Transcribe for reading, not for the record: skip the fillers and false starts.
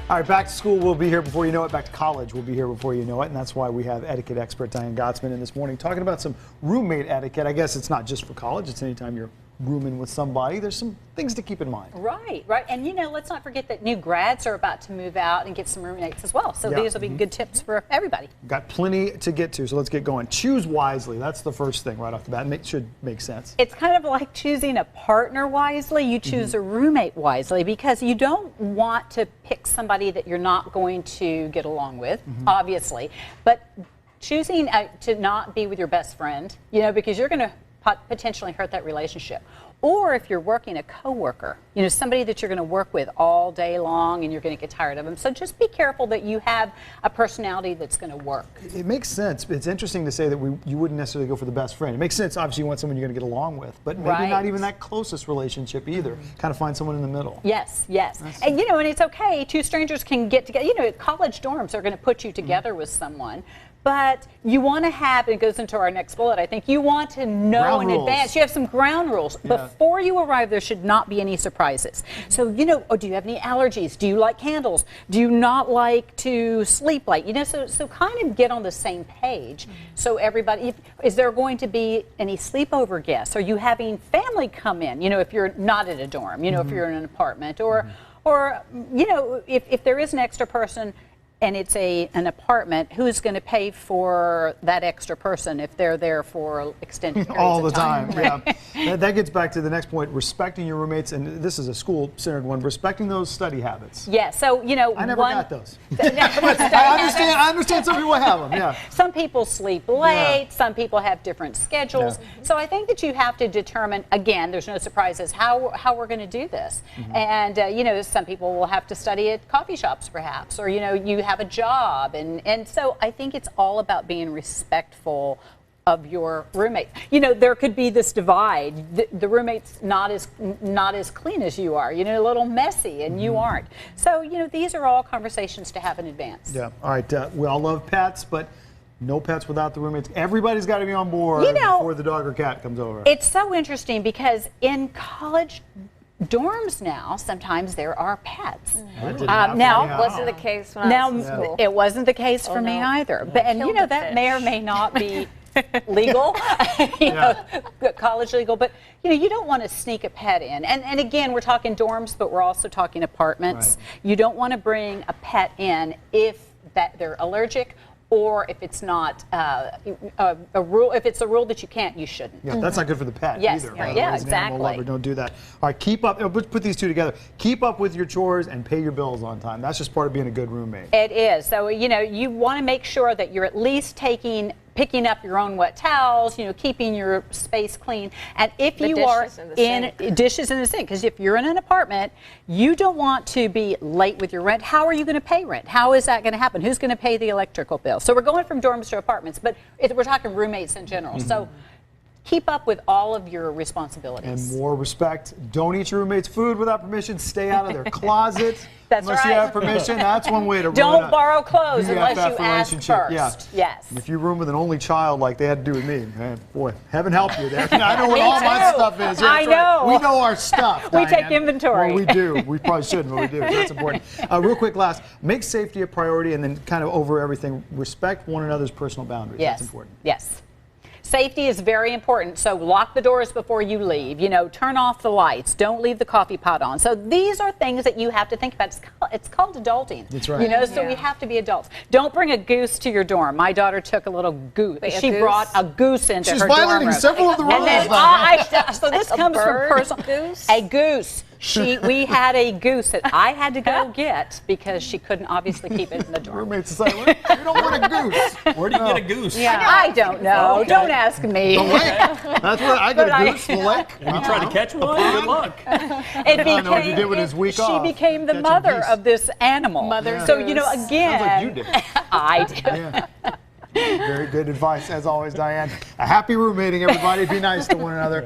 All right, back to school will be here before you know it. Back to college will be here before you know it. And that's why we have etiquette expert Diane Gottsman in this morning talking about some roommate etiquette. I guess it's not just for college. It's anytime you're rooming with somebody. There's some things to keep in mind. Right. And let's not forget that new grads are about to move out and get some roommates as well. So these will be good tips for everybody. Got plenty to get to, so let's get going. Choose wisely. That's the first thing right off the bat. It should make sense. It's kind of like choosing a partner wisely. You choose a roommate wisely because you don't want to pick somebody that you're not going to get along with, obviously. But choosing to not be with your best friend, because you're going to potentially hurt that relationship. Or if you're working a coworker, somebody that you're going to work with all day long and you're going to get tired of them. So just be careful that you have a personality that's going to work. It makes sense. It's interesting to say that you wouldn't necessarily go for the best friend. It makes sense. Obviously, you want someone you're going to get along with, but maybe not even that closest relationship either. Kind of find someone in the middle. Yes. And and it's okay. Two strangers can get together. College dorms are going to put you together with someone. But you want to have, and it goes into our next bullet, I think, you want to know in advance. You have some ground rules. Before you arrive, there should not be any surprises. So, do you have any allergies? Do you like candles? Do you not like to sleep late? So kind of get on the same page. So everybody, is there going to be any sleepover guests? Are you having family come in? If you're not at a dorm, if you're in an apartment, or if there is an extra person, and it's an apartment, who's going to pay for that extra person if they're there for extended periods all the of time? Yeah. That gets back to the next point, respecting your roommates, and this is a school-centered one, respecting those study habits. Yeah, so, I never got those. I understand some people have them, Some people sleep late, some people have different schedules. So I think that you have to determine, again, there's no surprises, how we're going to do this. And, some people will have to study at coffee shops, perhaps, or, you have a job, and so I think it's all about being respectful of your roommate. There could be this divide. The roommate's not as clean as you are. A little messy, and you aren't. So these are all conversations to have in advance. Yeah. All right. We all love pets, but no pets without the roommates. Everybody's got to be on board before the dog or cat comes over. It's so interesting because in college dorms now, sometimes there are pets. Now, wasn't the case when I was in school. It wasn't the case for me either. But that may or may not be legal, college legal. But you don't want to sneak a pet in. And again, we're talking dorms, but we're also talking apartments. You don't want to bring a pet in if they're allergic, or if it's not a rule. If it's a rule that you can't, you shouldn't. Yeah, that's not good for the pet either. Yeah, exactly. Lover, don't do that. All right, keep up. Let's put these two together. Keep up with your chores and pay your bills on time. That's just part of being a good roommate. It is. So you want to make sure that you're at least picking up your own wet towels, keeping your space clean. And if you are in dishes in the sink, because if you're in an apartment, you don't want to be late with your rent. How are you going to pay rent? How is that going to happen? Who's going to pay the electrical bill? So we're going from dorms to apartments, but we're talking roommates in general. So keep up with all of your responsibilities. And more respect. Don't eat your roommate's food without permission. Stay out of their closet. Unless you have permission. That's one way to Don't borrow clothes unless you ask first. Yes. And if you room with an only child like they had to do with me, man, boy, heaven help you there. I know what all my stuff is. I know. We know our stuff, We take inventory. Well, we do. We probably shouldn't, but we do. So that's important. Real quick last, make safety a priority, and then kind of over everything, respect one another's personal boundaries. Yes. That's important. Yes. Safety is very important, so lock the doors before you leave. Turn off the lights. Don't leave the coffee pot on. So these are things that you have to think about. It's called adulting. That's right. So we have to be adults. Don't bring a goose to your dorm. My daughter took a little goose. She brought a goose into her dorm room. She's violating several of the rules. And then so this comes from personal. A goose. We had a goose that I had to go get because she couldn't obviously keep it in the dorm. Roommates say, "You don't want a goose." Where do you get a goose? Yeah. I don't know. Okay. Don't ask me. The lake. That's where I get a goose. The lake. Have you tried to catch one? Good luck. I don't know what you did with his week off. She became the mother of this animal. So again, sounds like you did. I did. Very good advice as always, Diane. A happy roommating, everybody. Be nice to one another.